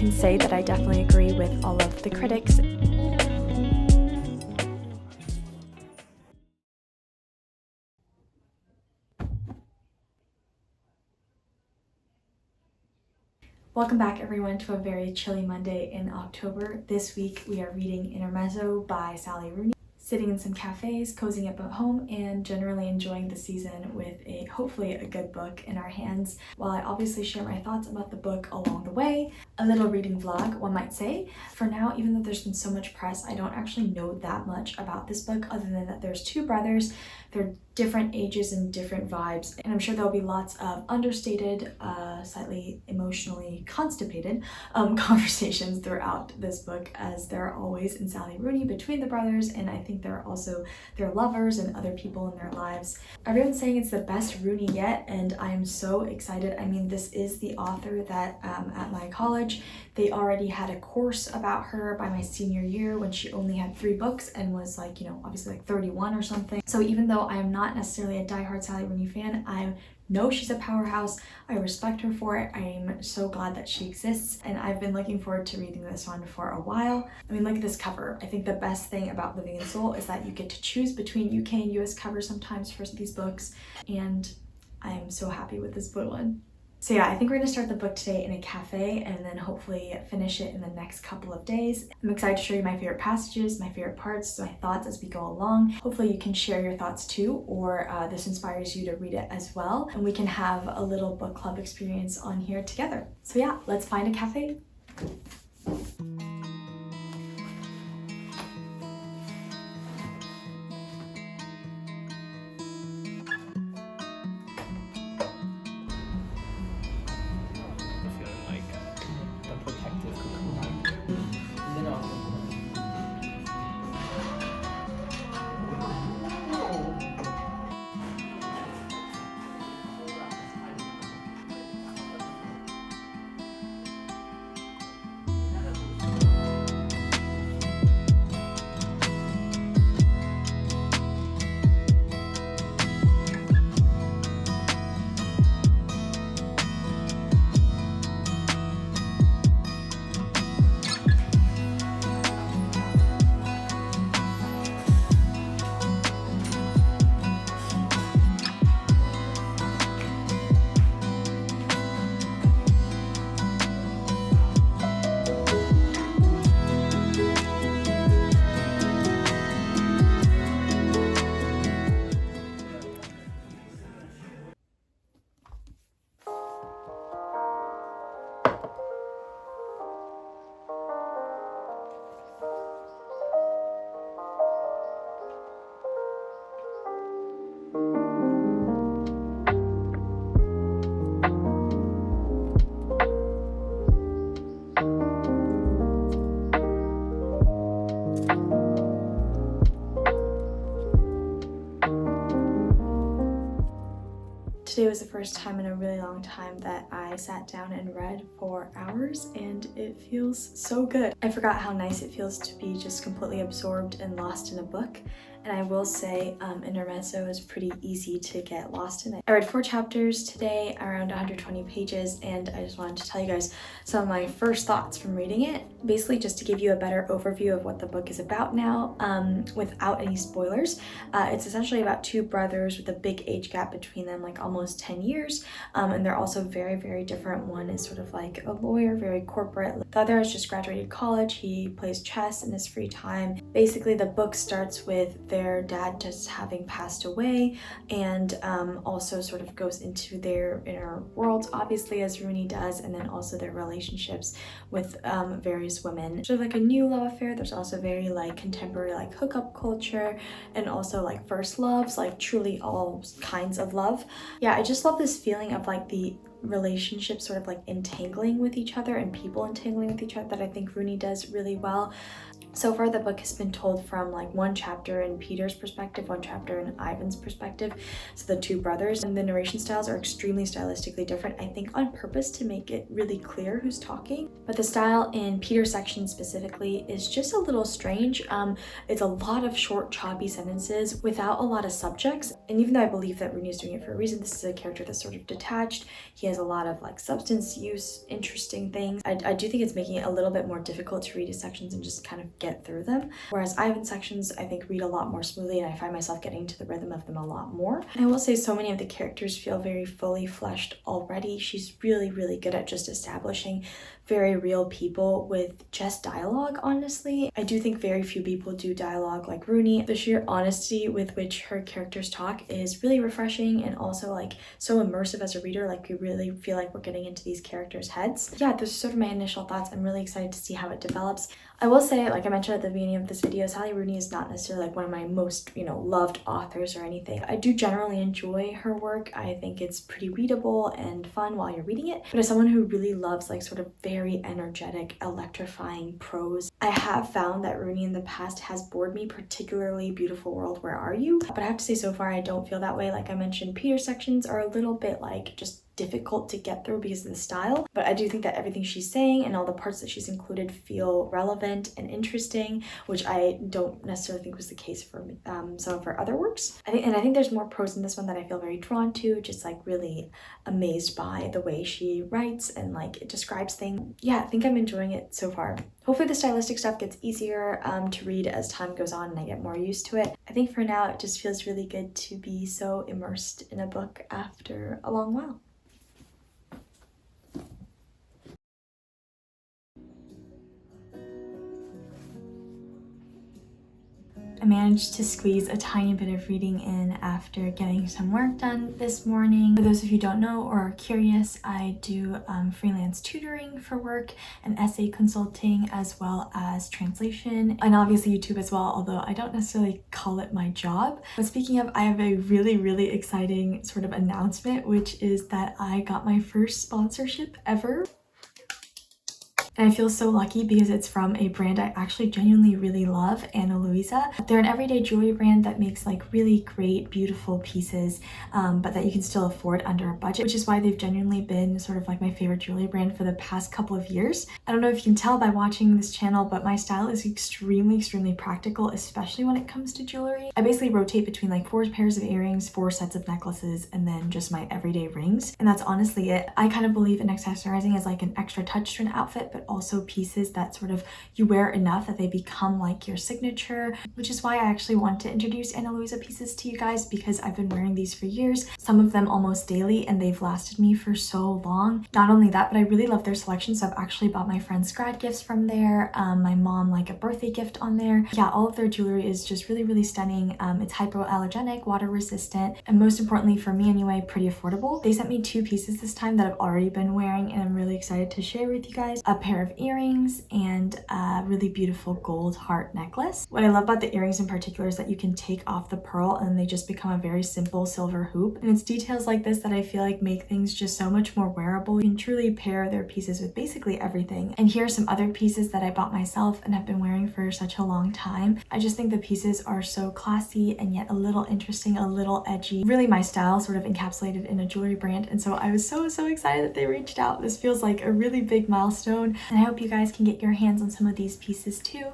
can say that I definitely agree with all of the critics. Welcome back everyone to a very chilly Monday in October. This week we are reading Intermezzo by Sally Rooney, sitting in some cafes, cozying up at home, and generally enjoying the season with hopefully a good book in our hands. While I obviously share my thoughts about the book along the way, a little reading vlog, one might say. For now, even though there's been so much press, I don't actually know that much about this book other than that there's two brothers. They're different ages and different vibes, and I'm sure there'll be lots of understated, slightly emotionally constipated conversations throughout this book, as there are always in Sally Rooney between the brothers, and I think there are also their lovers and other people in their lives. Everyone's saying it's the best Rooney yet, and I am so excited. I mean, this is the author that at my college, they already had a course about her by my senior year when she only had 3 books and was like, you know, obviously like 31 or something. So even though I am not necessarily a diehard Sally Rooney fan, I know she's a powerhouse. I respect her for it. I'm so glad that she exists, and I've been looking forward to reading this one for a while. I mean, look at this cover. I think the best thing about Living in Seoul is that you get to choose between UK and US covers sometimes for these books, and I'm so happy with this blue one. So yeah, I think we're gonna start the book today in a cafe and then hopefully finish it in the next couple of days. I'm excited to show you my favorite passages, my favorite parts, my thoughts as we go along. Hopefully you can share your thoughts too, or this inspires you to read it as well, and we can have a little book club experience on here together. So yeah, let's find a cafe. Today was the first time in a really long time that I sat down and read for hours, and it feels so good. I forgot how nice it feels to be just completely absorbed and lost in a book. And I will say Intermezzo is pretty easy to get lost in it. I read 4 chapters today, around 120 pages, and I just wanted to tell you guys some of my first thoughts from reading it. Basically just to give you a better overview of what the book is about now, without any spoilers. It's essentially about 2 brothers with a big age gap between them, like almost 10 years, and they're also very, very different. One is sort of like a lawyer, very corporate. The other has just graduated college. He plays chess in his free time. Basically, the book starts with their dad just having passed away, and also sort of goes into their inner worlds, obviously, as Rooney does, and then also their relationships with various women. Sort of like a new love affair. There's also very like contemporary like hookup culture, and also like first loves, like truly all kinds of love. Yeah, I just love this feeling of like the relationships sort of like entangling with each other and people entangling with each other that I think Rooney does really well. So far, the book has been told from like one chapter in Peter's perspective, one chapter in Ivan's perspective, so the two brothers, and the narration styles are extremely stylistically different, I think on purpose to make it really clear who's talking. But the style in Peter's section specifically is just a little strange. It's a lot of short, choppy sentences without a lot of subjects, and even though I believe that Rooney is doing it for a reason, this is a character that's sort of detached. He has a lot of like substance use, interesting things. I do think it's making it a little bit more difficult to read his sections and just kind of get through them. Whereas Ivan's sections, I think, read a lot more smoothly, and I find myself getting to the rhythm of them a lot more. And I will say so many of the characters feel very fully fleshed already. She's really, really good at just establishing very real people with just dialogue, honestly. I do think very few people do dialogue like Rooney. The sheer honesty with which her characters talk is really refreshing and also like so immersive as a reader. Like we really feel like we're getting into these characters' heads. Yeah, those are sort of my initial thoughts. I'm really excited to see how it develops. I will say, like I mentioned at the beginning of this video, Sally Rooney is not necessarily like one of my most, loved authors or anything. I do generally enjoy her work. I think it's pretty readable and fun while you're reading it. But as someone who really loves like sort of very energetic, electrifying prose, I have found that Rooney in the past has bored me, particularly Beautiful World, Where Are You? But I have to say so far I don't feel that way. Like I mentioned, Peter's sections are a little bit like just difficult to get through because of the style, but I do think that everything she's saying and all the parts that she's included feel relevant and interesting, which I don't necessarily think was the case for some of her other works. I think there's more prose in this one that I feel very drawn to, just like really amazed by the way she writes and like it describes things. Yeah, I think I'm enjoying it so far. Hopefully the stylistic stuff gets easier to read as time goes on and I get more used to it. I think for now it just feels really good to be so immersed in a book after a long while. I managed to squeeze a tiny bit of reading in after getting some work done this morning. For those of you who don't know or are curious, I do freelance tutoring for work and essay consulting as well as translation and obviously YouTube as well, although I don't necessarily call it my job. But speaking of, I have a really, really exciting sort of announcement, which is that I got my first sponsorship ever. And I feel so lucky because it's from a brand I actually genuinely really love, Ana Luisa. They're an everyday jewelry brand that makes like really great, beautiful pieces, but that you can still afford under a budget, which is why they've genuinely been sort of like my favorite jewelry brand for the past couple of years. I don't know if you can tell by watching this channel, but my style is extremely, extremely practical, especially when it comes to jewelry. I basically rotate between like 4 pairs of earrings, 4 sets of necklaces, and then just my everyday rings. And that's honestly it. I kind of believe in accessorizing as like an extra touch to an outfit, but also pieces that sort of you wear enough that they become like your signature, which is why I actually want to introduce Ana Luisa pieces to you guys because I've been wearing these for years, some of them almost daily, and they've lasted me for so long. Not only that, but I really love their selection, so I've actually bought my friends grad gifts from there, my mom like a birthday gift on there. Yeah, all of their jewelry is just really, really stunning. It's hypoallergenic, water resistant, and most importantly for me anyway, pretty affordable. They sent me 2 pieces this time that I've already been wearing and I'm really excited to share with you guys. A pair of earrings and a really beautiful gold heart necklace. What I love about the earrings in particular is that you can take off the pearl and they just become a very simple silver hoop. And it's details like this that I feel like make things just so much more wearable. You can truly pair their pieces with basically everything. And here are some other pieces that I bought myself and have been wearing for such a long time. I just think the pieces are so classy and yet a little interesting, a little edgy. Really my style sort of encapsulated in a jewelry brand. And so I was so excited that they reached out. This feels like a really big milestone. And I hope you guys can get your hands on some of these pieces too.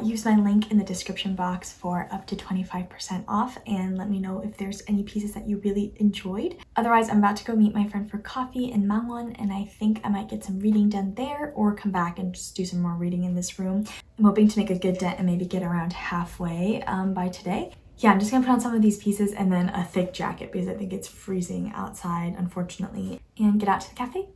Use my link in the description box for up to 25% off and let me know if there's any pieces that you really enjoyed. Otherwise, I'm about to go meet my friend for coffee in Mangwon and I think I might get some reading done there or come back and just do some more reading in this room. I'm hoping to make a good dent and maybe get around halfway by today. Yeah, I'm just gonna put on some of these pieces and then a thick jacket because I think it's freezing outside, unfortunately, and get out to the cafe.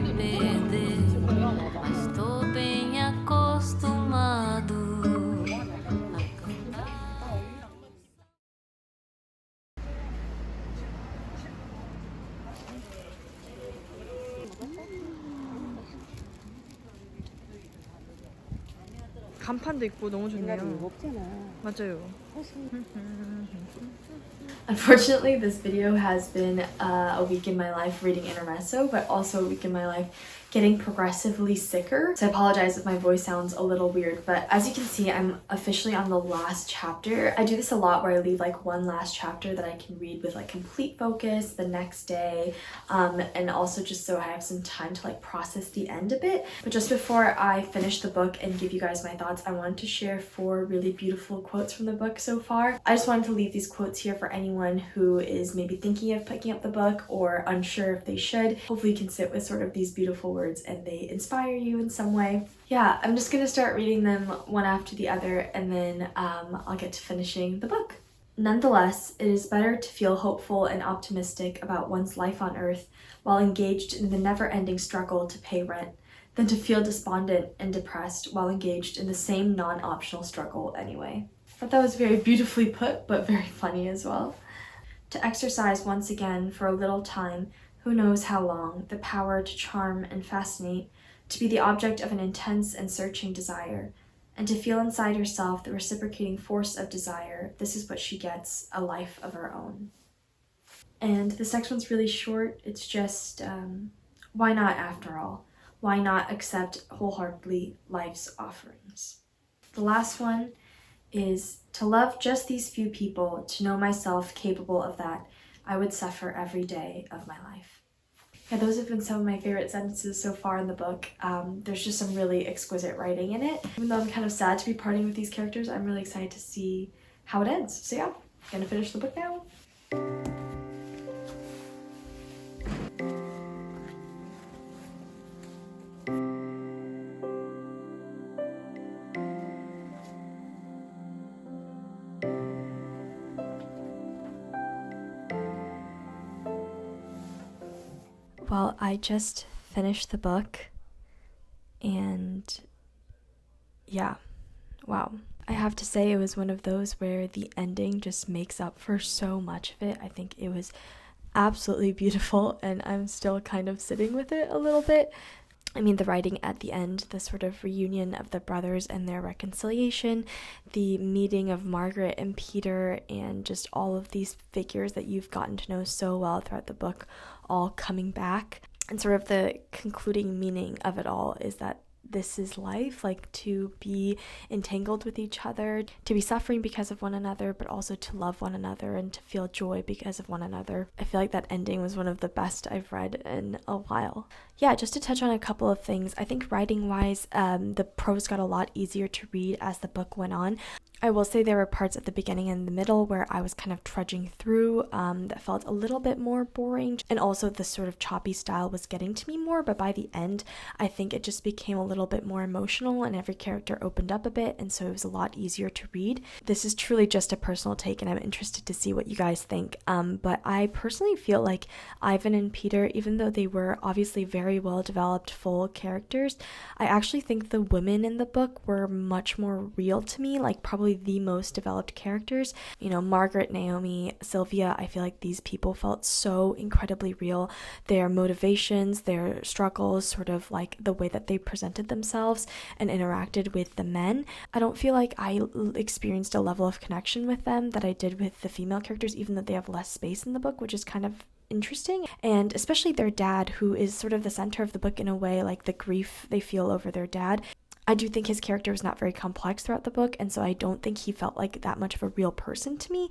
perder, mas tô bem acostumado a cantar. 간판도 있고 너무 옛날에 좋네요. 이거 없잖아. 맞아요. Unfortunately, this video has been a week in my life reading intermezzo, but also a week in my life getting progressively sicker. So I apologize if my voice sounds a little weird, but as you can see, I'm officially on the last chapter. I do this a lot where I leave like one last chapter that I can read with like complete focus the next day, and also just so I have some time to like process the end a bit. But just before I finish the book and give you guys my thoughts, I wanted to share 4 really beautiful quotes from the book so far. I just wanted to leave these quotes here for anyone who is maybe thinking of picking up the book or unsure if they should. Hopefully you can sit with sort of these beautiful words and they inspire you in some way. Yeah, I'm just gonna start reading them one after the other, and then I'll get to finishing the book. Nonetheless, it is better to feel hopeful and optimistic about one's life on Earth while engaged in the never-ending struggle to pay rent than to feel despondent and depressed while engaged in the same non-optional struggle anyway. I thought that was very beautifully put, but very funny as well. To exercise once again for a little time, who knows how long, the power to charm and fascinate, to be the object of an intense and searching desire, and to feel inside herself the reciprocating force of desire, this is what she gets, a life of her own. And this next one's really short. It's just, why not after all? Why not accept wholeheartedly life's offerings? The last one is to love just these few people, to know myself capable of that, I would suffer every day of my life. Yeah, those have been some of my favorite sentences so far in the book. There's just some really exquisite writing in it. Even though I'm kind of sad to be parting with these characters, I'm really excited to see how it ends. So yeah, gonna finish the book now. Well, I just finished the book, and yeah, wow. I have to say it was one of those where the ending just makes up for so much of it. I think it was absolutely beautiful, and I'm still kind of sitting with it a little bit. I mean, the writing at the end, the sort of reunion of the brothers and their reconciliation, the meeting of Margaret and Peter, and just all of these figures that you've gotten to know so well throughout the book all coming back. And sort of the concluding meaning of it all is that this is life, like to be entangled with each other, to be suffering because of one another, but also to love one another and to feel joy because of one another. I feel like that ending was one of the best I've read in a while. Yeah, just to touch on a couple of things, I think writing-wise, the prose got a lot easier to read as the book went on. I will say there were parts at the beginning and the middle where I was kind of trudging through that felt a little bit more boring, and also the sort of choppy style was getting to me more, but by the end I think it just became a little bit more emotional and every character opened up a bit, and so it was a lot easier to read. This is truly just a personal take and I'm interested to see what you guys think, but I personally feel like Ivan and Peter, even though they were obviously very well developed full characters, I actually think the women in the book were much more real to me, like probably the most developed characters. You know, Margaret, Naomi, Sylvia, I feel like these people felt so incredibly real. Their motivations, their struggles, sort of like the way that they presented themselves and interacted with the men. I don't feel like I experienced a level of connection with them that I did with the female characters, even though they have less space in the book, which is kind of interesting. And especially their dad, who is sort of the center of the book in a way, like the grief they feel over their dad. I do think his character was not very complex throughout the book, and so I don't think he felt like that much of a real person to me.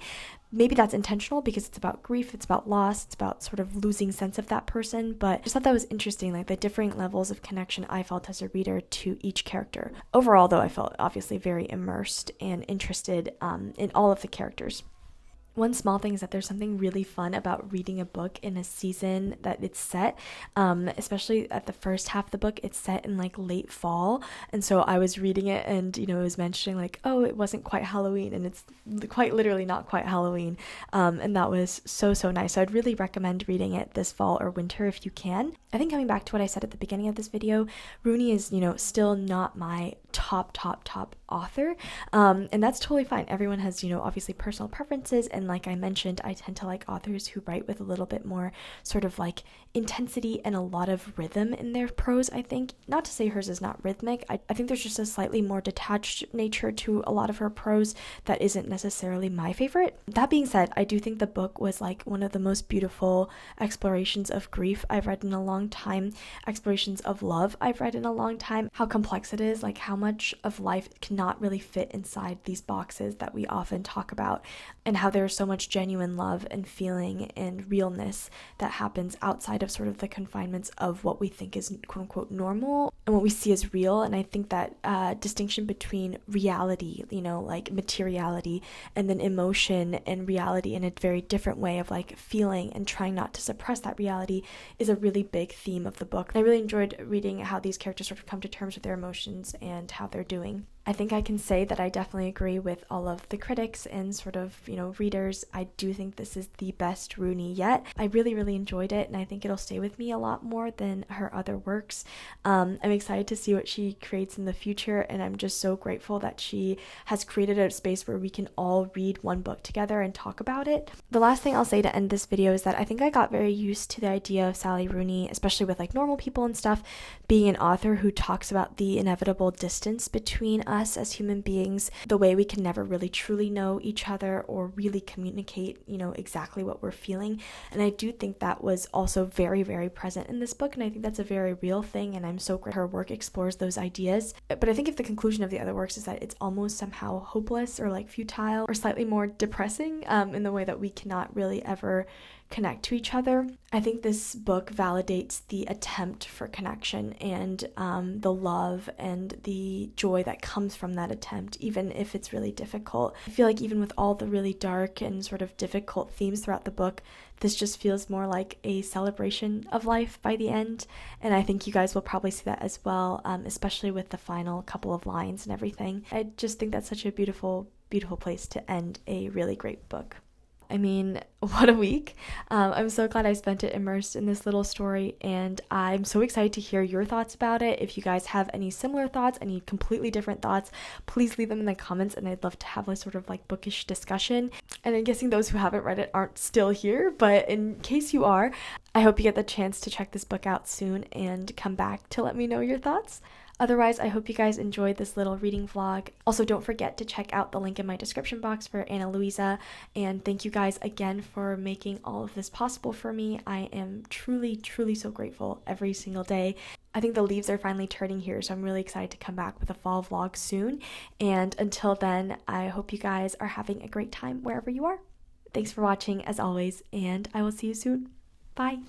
Maybe that's intentional because it's about grief, it's about loss, it's about sort of losing sense of that person, but I just thought that was interesting, like the different levels of connection I felt as a reader to each character. Overall, though, I felt obviously very immersed and interested in all of the characters. One small thing is that there's something really fun about reading a book in a season that it's set, especially at the first half of the book. It's set in like late fall, and so I was reading it, and it was mentioning like, oh, it wasn't quite Halloween, and it's quite literally not quite Halloween, and that was so nice. So I'd really recommend reading it this fall or winter if you can. I think coming back to what I said at the beginning of this video, Rooney is still not my top author, and that's totally fine. Everyone has obviously personal preferences, and like I mentioned, I tend to like authors who write with a little bit more sort of like intensity and a lot of rhythm in their prose. I think, not to say hers is not rhythmic, I think there's just a slightly more detached nature to a lot of her prose that isn't necessarily my favorite. That being said, I do think the book was like one of the most beautiful explorations of grief I've read in a long time, explorations of love I've read in a long time, how complex it is, like how much of life cannot really fit inside these boxes that we often talk about, and how there's so much genuine love and feeling and realness that happens outside of sort of the confinements of what we think is quote unquote normal and what we see as real. And I think that distinction between reality, like materiality, and then emotion and reality in a very different way of like feeling and trying not to suppress that reality is a really big theme of the book. I really enjoyed reading how these characters sort of come to terms with their emotions and how they're doing. I think I can say that I definitely agree with all of the critics and sort of, readers. I do think this is the best Rooney yet. I really enjoyed it, and I think it'll stay with me a lot more than her other works. I'm excited to see what she creates in the future, and I'm just so grateful that she has created a space where we can all read one book together and talk about it. The last thing I'll say to end this video is that I think I got very used to the idea of Sally Rooney, especially with like normal people and stuff, being an author who talks about the inevitable distance between us as human beings, the way we can never really truly know each other or really communicate, exactly what we're feeling. And I do think that was also very present in this book, and I think that's a very real thing, and I'm so grateful her work explores those ideas. But I think if the conclusion of the other works is that it's almost somehow hopeless or like futile or slightly more depressing in the way that we cannot really ever connect to each other, I think this book validates the attempt for connection and the love and the joy that comes from that attempt, even if it's really difficult. I feel like even with all the really dark and sort of difficult themes throughout the book, this just feels more like a celebration of life by the end, and I think you guys will probably see that as well, especially with the final couple of lines and everything. I just think that's such a beautiful place to end a really great book. I mean, what a week. I'm so glad I spent it immersed in this little story, and I'm so excited to hear your thoughts about it. If you guys have any similar thoughts, any completely different thoughts, please leave them in the comments, and I'd love to have a sort of like bookish discussion. And I'm guessing those who haven't read it aren't still here, but in case you are, I hope you get the chance to check this book out soon and come back to let me know your thoughts. Otherwise, I hope you guys enjoyed this little reading vlog. Also, don't forget to check out the link in my description box for Ana Luisa, and thank you guys again for making all of this possible for me. I am truly so grateful every single day. I think the leaves are finally turning here, so I'm really excited to come back with a fall vlog soon. And until then, I hope you guys are having a great time wherever you are. Thanks for watching as always, and I will see you soon. Bye!